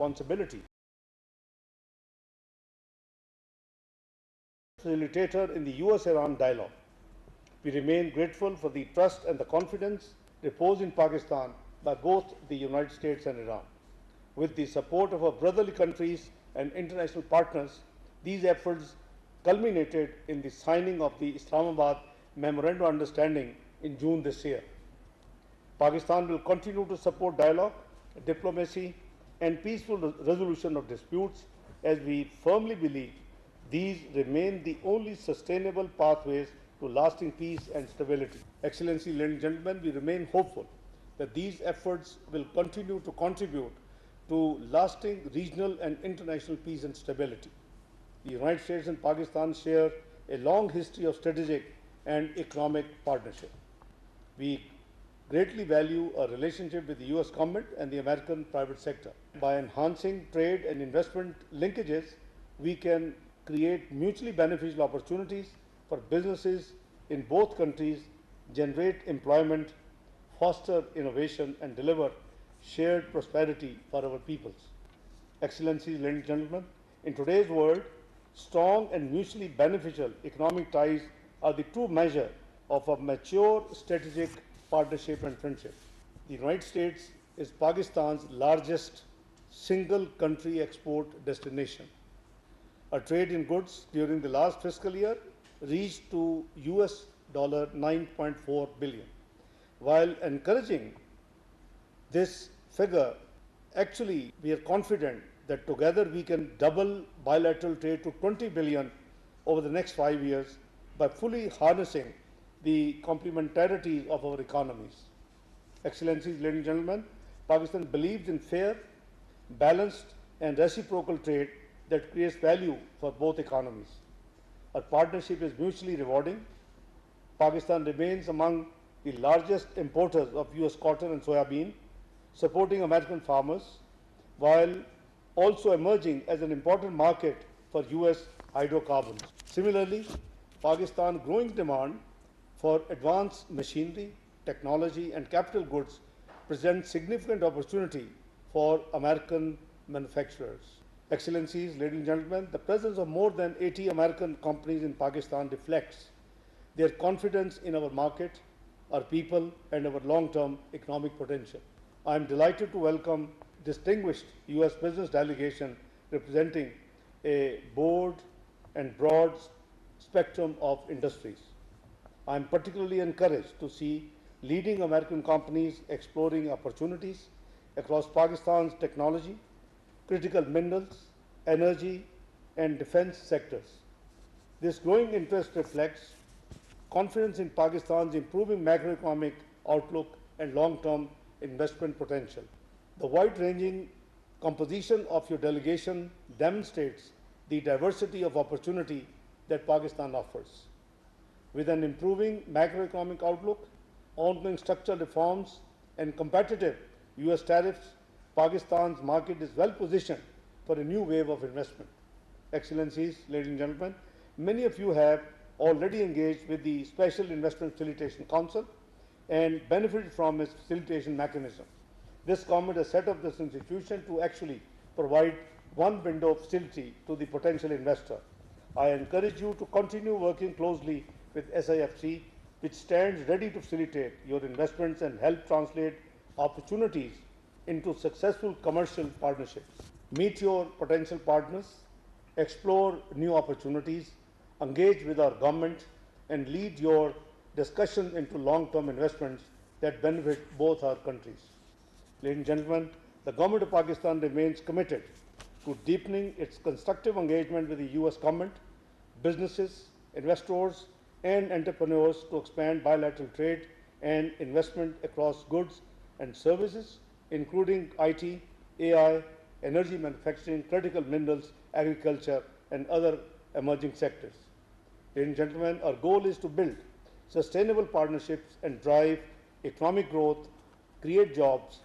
responsibility. Facilitator in the US-Iran dialogue. We remain grateful for the trust and the confidence reposed in Pakistan by both the United States and Iran. With the support of our brotherly countries and international partners, these efforts culminated in the signing of the Islamabad Memorandum of Understanding in June this year. Pakistan will continue to support dialogue, diplomacy, and peaceful resolution of disputes, as we firmly believe these remain the only sustainable pathways to lasting peace and stability. Excellency, ladies and gentlemen, we remain hopeful that these efforts will continue to contribute to lasting regional and international peace and stability. The United States and Pakistan share a long history of strategic and economic partnership. We greatly value our relationship with the US government and the American private sector. By enhancing trade and investment linkages, we can create mutually beneficial opportunities for businesses in both countries, generate employment, foster innovation, and deliver shared prosperity for our peoples. Excellencies, ladies and gentlemen, in today's world, strong and mutually beneficial economic ties are the true measure of a mature strategic partnership and friendship. The United States is Pakistan's largest single country export destination. Our trade in goods during the last fiscal year reached to US $9.4 billion. While encouraging this figure, actually we are confident that together we can double bilateral trade to $20 billion over the next 5 years by fully harnessing the complementarities of our economies. Excellencies, ladies and gentlemen, Pakistan believes in fair, balanced, and reciprocal trade that creates value for both economies. Our partnership is mutually rewarding. Pakistan remains among the largest importers of US cotton and soya bean, supporting American farmers, while also emerging as an important market for US hydrocarbons. Similarly, Pakistan's growing demand for advanced machinery, technology, and capital goods presents significant opportunity for American manufacturers. Excellencies, ladies and gentlemen, the presence of more than 80 American companies in Pakistan reflects their confidence in our market, our people, and our long-term economic potential. I am delighted to welcome distinguished US business delegation representing a broad and broad spectrum of industries. I am particularly encouraged to see leading American companies exploring opportunities across Pakistan's technology, critical minerals, energy, and defense sectors. This growing interest reflects confidence in Pakistan's improving macroeconomic outlook and long-term investment potential. The wide-ranging composition of your delegation demonstrates the diversity of opportunity that Pakistan offers. With an improving macroeconomic outlook, ongoing structural reforms, and competitive US tariffs, Pakistan's market is well positioned for a new wave of investment. Excellencies, ladies and gentlemen, many of you have already engaged with the Special Investment Facilitation Council and benefited from its facilitation mechanism. This government has set up this institution to actually provide one window of facility to the potential investor. I encourage you to continue working closely with SIFC, which stands ready to facilitate your investments and help translate opportunities into successful commercial partnerships. Meet your potential partners, explore new opportunities, engage with our government, and lead your discussion into long-term investments that benefit both our countries. Ladies and gentlemen, the government of Pakistan remains committed to deepening its constructive engagement with the US government, businesses, investors, and entrepreneurs to expand bilateral trade and investment across goods and services, including IT, AI, energy manufacturing, critical minerals, agriculture, and other emerging sectors. Ladies and gentlemen, our goal is to build sustainable partnerships and drive economic growth, create jobs,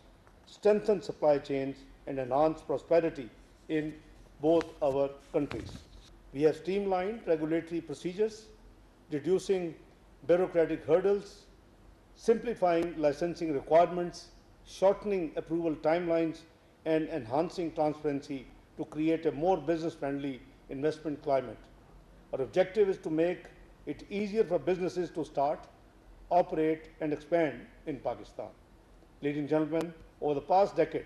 strengthen supply chains, and enhance prosperity in both our countries. We have streamlined regulatory procedures, reducing bureaucratic hurdles, simplifying licensing requirements, shortening approval timelines, and enhancing transparency to create a more business-friendly investment climate. Our objective is to make it easier for businesses to start, operate, and expand in Pakistan. Ladies and gentlemen, over the past decade,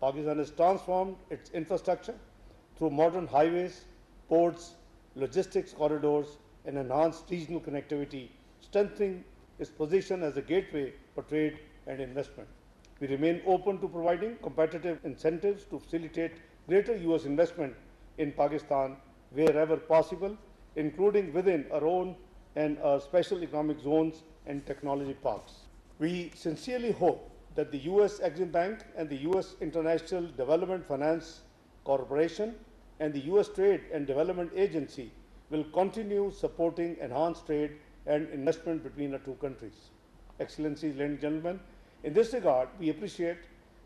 Pakistan has transformed its infrastructure through modern highways, ports, logistics corridors, and enhanced regional connectivity, strengthening its position as a gateway for trade and investment. We remain open to providing competitive incentives to facilitate greater US investment in Pakistan wherever possible, including within our own and our special economic zones and technology parks. We sincerely hope that the US Exim Bank and the US International Development Finance Corporation and the US Trade and Development Agency will continue supporting enhanced trade and investment between our two countries. Excellencies, ladies and gentlemen, in this regard, we appreciate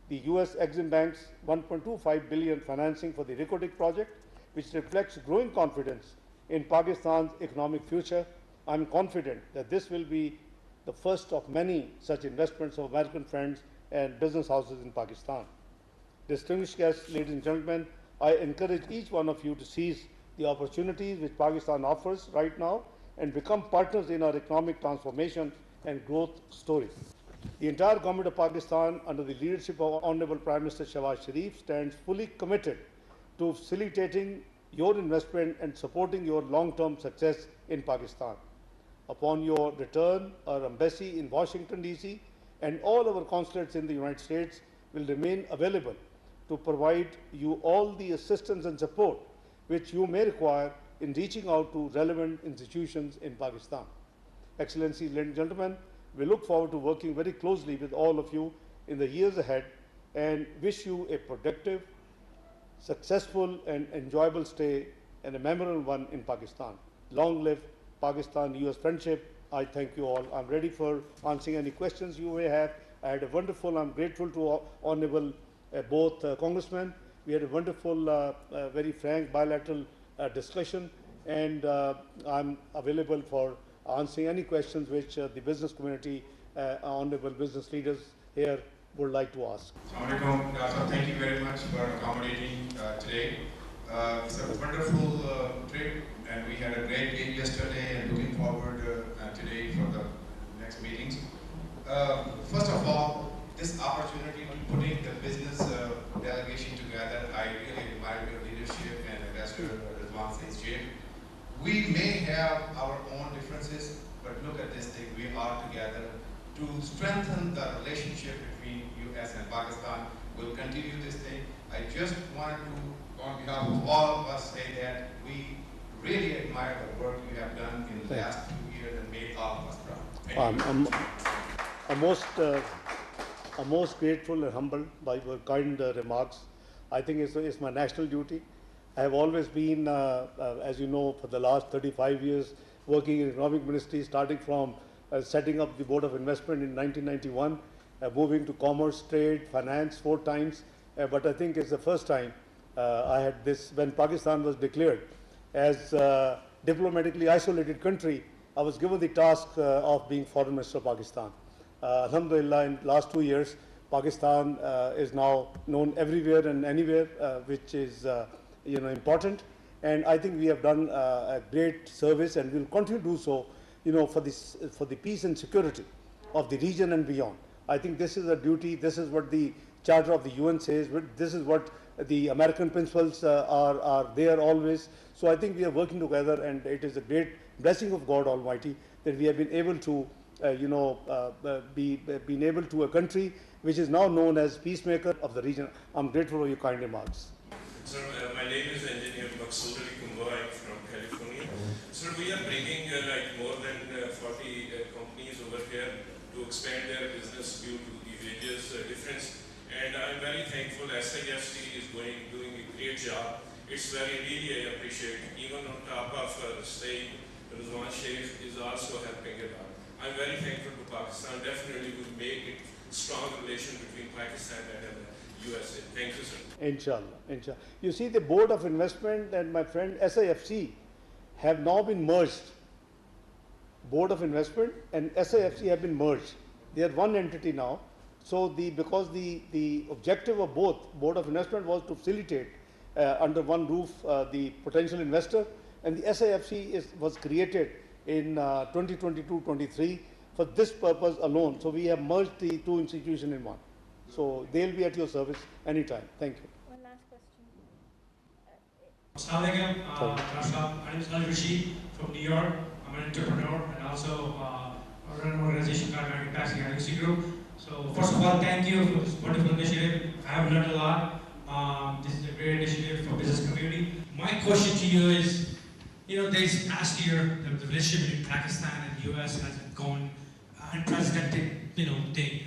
the US Exim Bank's $1.25 billion financing for the Rikotik project, which reflects growing confidence in Pakistan's economic future. I'm confident that this will be the first of many such investments of American friends and business houses in Pakistan. Distinguished guests, ladies and gentlemen, I encourage each one of you to seize the opportunities which Pakistan offers right now and become partners in our economic transformation and growth story. The entire government of Pakistan, under the leadership of Honorable Prime Minister Shehbaz Sharif, stands fully committed to facilitating your investment and supporting your long-term success in Pakistan. Upon your return, our embassy in Washington, D.C. and all our consulates in the United States will remain available to provide you all the assistance and support which you may require in reaching out to relevant institutions in Pakistan. Excellencies, ladies and gentlemen, we look forward to working very closely with all of you in the years ahead and wish you a productive, successful and enjoyable stay and a memorable one in Pakistan. Long live Pakistan-US friendship. I thank you all. I'm ready for answering any questions you may have. I'm grateful to Honorable both congressmen. We had a wonderful, very frank bilateral discussion, and I'm available for answering any questions which the business community, honorable business leaders here would like to ask. Assalamualaikum, thank you very much for accommodating today. It's a wonderful trip, and we had a great day yesterday, and looking forward today for the next meetings. First of all, this opportunity to putting the business delegation together, I really admire your leadership and Ambassador Rizwan Said's chair. We may have our own differences, but look at this thing, we are together to strengthen the relationship between US and Pakistan. We'll continue this thing. I just wanted to, on behalf of all of us, say that we really admire the work you have done in the last few years and made all of us proud. Thank you. I'm most grateful and humbled by your kind remarks. I think it's my national duty. I have always been, as you know, for the last 35 years, working in economic ministry, starting from setting up the Board of Investment in 1991, moving to commerce, trade, finance 4 times. But I think it's the first time I had this, when Pakistan was declared as a diplomatically isolated country, I was given the task of being Foreign Minister of Pakistan. Alhamdulillah, in the last 2 years, Pakistan is now known everywhere and anywhere, which is important. And I think we have done a great service, and will continue to do so, for the peace and security of the region and beyond. I think this is a duty. This is what the Charter of the UN says. This is what the American principles are there always. So I think we are working together, and it is a great blessing of God Almighty that we have been able to been able to a country which is now known as peacemaker of the region. I'm grateful for your kind remarks. Sir, my name is Engineer 𝗟𝗶𝘃𝗲. I'm from California. Sir, we are bringing more than 40 companies over here to expand their business due to the various difference. And I'm very thankful SIFC is doing a great job. It's really I appreciate. Even on top of staying, Rizwan Sharif is also helping it out. I'm very thankful to Pakistan. Definitely will make it strong relation between Pakistan and USA. Thank you, sir. Inshallah, inshallah. You see, the Board of Investment and my friend SIFC have now been merged. Board of Investment and SIFC have been merged. They are one entity now. So because the objective of both Board of Investment was to facilitate under one roof the potential investor, and the SIFC was created in 2022-23 for this purpose alone. So we have merged the two institutions in one. So they'll be at your service anytime. Thank you. One last question. Assalamualaikum, my name is 𝗟𝗶𝘃𝗲 from New York. I'm an entrepreneur and also I run an organization called Capacity Agency Group. So first of all, thank you for this wonderful initiative. I have learned a lot. This is a great initiative for business community. My question to you is, this past year, the relationship between Pakistan and the US has gone unprecedented, thing.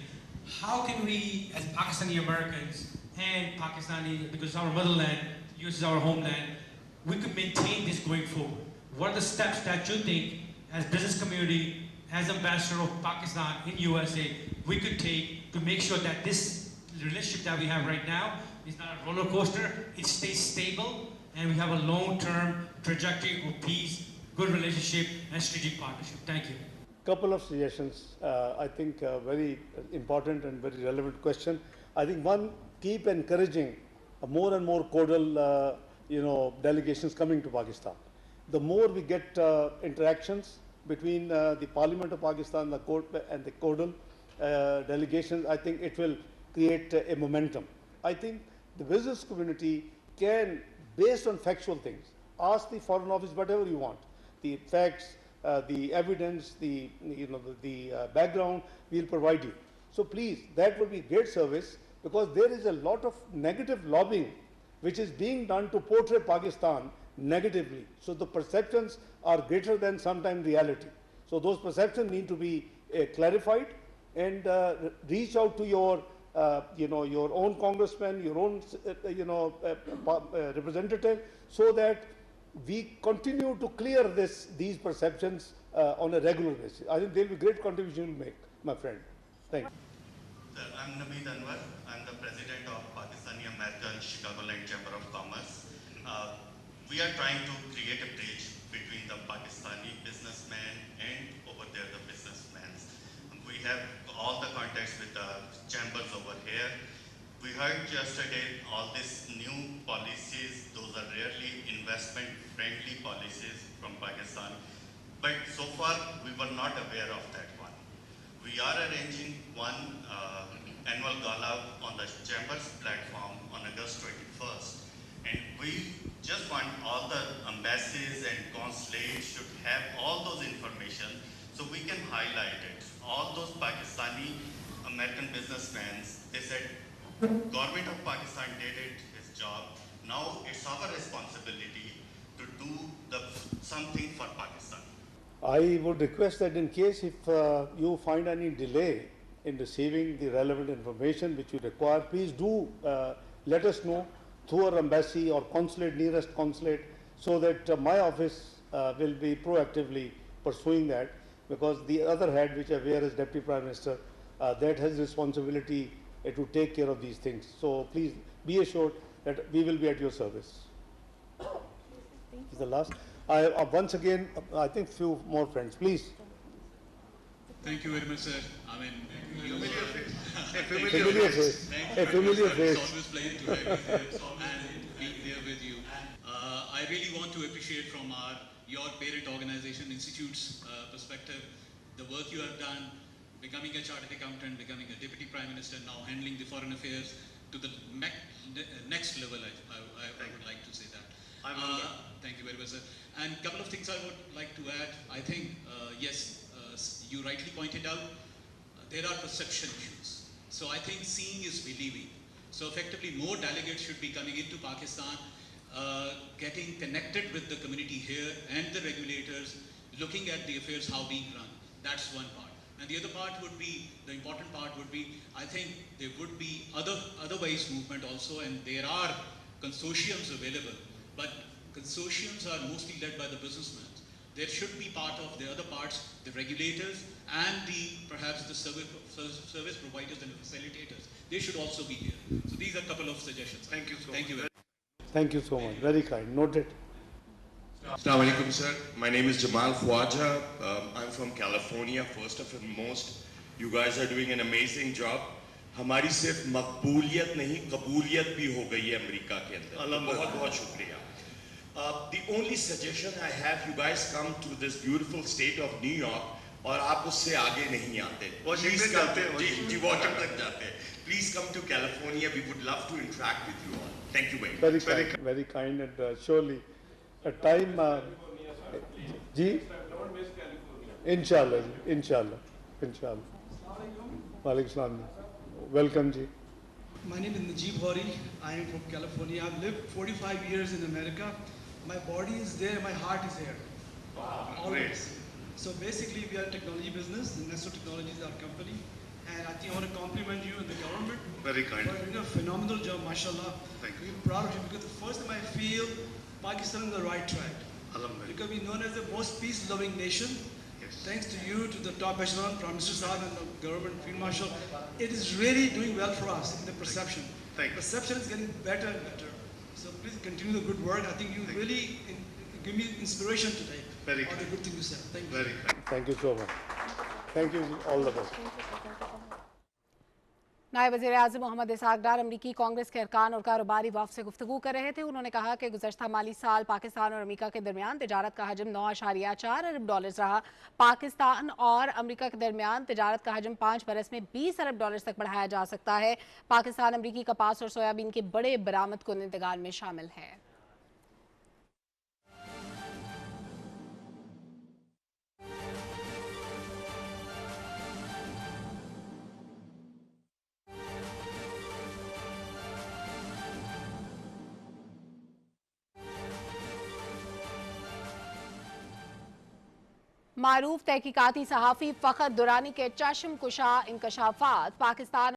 How can we, as Pakistani Americans and Pakistani, because it's our motherland, US is our homeland, we could maintain this going forward? What are the steps that you think, as business community, as ambassador of Pakistan in USA, we could take to make sure that this relationship that we have right now is not a roller coaster, it stays stable, and we have a long-term trajectory of peace, good relationship, and strategic partnership? Thank you. Couple of suggestions. I think very important and very relevant question. I think one, keep encouraging more and more cordial, delegations coming to Pakistan. The more we get interactions between the Parliament of Pakistan, the court, and the cordial delegations, I think it will create a momentum. I think the business community can, based on factual things, ask the Foreign Office whatever you want. The facts, the evidence, the background, we'll provide you. So please, that would be great service, because there is a lot of negative lobbying which is being done to portray Pakistan negatively. So the perceptions are greater than sometimes reality. So those perceptions need to be clarified, and reach out to your your own congressman, your own representative, so that we continue to clear these perceptions on a regular basis. I think there will be great contribution to make, my friend. Thank you. Sir, I'm 𝗟𝗶𝘃𝗲. I'm the president of Pakistani American Chicagoland Chamber of Commerce. We are trying to create a bridge between the Pakistani businessmen and over there the businessmen. We have all the contacts with the chambers over here. We heard yesterday all these new policies, those are rarely investment-friendly policies from Pakistan. But so far, we were not aware of that one. We are arranging one annual gala on the Chambers platform on August 21st. And we just want all the embassies and consulates should have all those information so we can highlight it. All those Pakistani American businessmen, they said, government of Pakistan did it, his job. Now it's our responsibility to do something for Pakistan. I would request that in case if you find any delay in receiving the relevant information which you require, please do let us know through our embassy or consulate, nearest consulate, so that my office will be proactively pursuing that, because the other head which I wear as Deputy Prime Minister, that has responsibility to take care of these things. So please be assured that we will be at your service. This is the last. Once again, I think few more friends, please. Thank you very much, sir. I mean, familiar face. A familiar face. It's always pleasant to have you here and being there with you. I really want to appreciate from your parent organization, Institute's perspective, the work you have done, becoming a chartered accountant, becoming a deputy prime minister, now handling the foreign affairs to the next level, I would like to say that. Thank you very much, sir. And a couple of things I would like to add. I think, yes, you rightly pointed out, there are perception issues. So I think seeing is believing. So effectively, more delegates should be coming into Pakistan, getting connected with the community here and the regulators, looking at the affairs how being run. That's one part. And the other part would be, the important part would be, I think there would be otherwise movement also, and there are consortiums available, but consortiums are mostly led by the businessmen. There should be part of the other parts, the regulators and perhaps the service providers and the facilitators. They should also be here. So these are a couple of suggestions. Thank you so much. Very much. Thank you so much. Very kind. Noted. Assalamu alaikum, sir. My name is 𝗟𝗶𝘃𝗲. I'm from California. First and foremost, you guys are doing an amazing job. हमारी सिर्फ मकबूलियत नहीं कबूलियत भी हो गई है America के अंदर। बहुत बहुत शुक्रिया। The only suggestion I have, you guys come to this beautiful state of New York और आप उससे आगे नहीं आते। Please come to Washington तक जाते हैं। Please come to California. We would love to interact with you all. Thank you very much. Very kind and surely a time. जी इंशाल्लाह जी इंशाल्लाह वालेकुम सलाम। Welcome ji. My name is 𝗟𝗶𝘃𝗲. I am from California. I've lived 45 years in America. My body is there, my heart is here. Always. So basically, we are a technology business. Nesto Technology is our company, and I think I want to compliment you and the government. Very kind. For doing a phenomenal job, mashallah. Thank you. We're proud of you because the first time I feel Pakistan is on the right track. Alhamdulillah. Because we're known as the most peace-loving nation. Yes. Thanks to you, to the top echelon, Prime Minister Saab and the government, Field Marshal, it is really doing well for us in the perception. Thank you. Perception is getting better and better. So please continue the good work. I think you really give me inspiration today. Very on the good thing you said. Thank you. Very kind. Thank you so much. Thank you. All the best. नायब वज़ीर-ए-आज़म मोहम्मद इशाक़ डार अमरीकी कांग्रेस के अरकान और कारोबारी वफ़द से गुफ्तगू कर रहे थे। उन्होंने कहा कि गुज़श्ता माली साल पाकिस्तान और अमरीका के दरमियान तिजारत का हजम $9.4 अरब रहा। पाकिस्तान और अमरीका के दरमियान तिजारत का हजम 5 बरस में $20 अरब तक बढ़ाया जा सकता है। पाकिस्तान अमरीकी कपास और सोयाबीन के बड़े बरामद कुन्नदगान में शामिल है। मारूफ तहकीकाती सहाफ़ी फ़खर दुरानी के चश्म कुशा इंकशाफात पाकिस्तान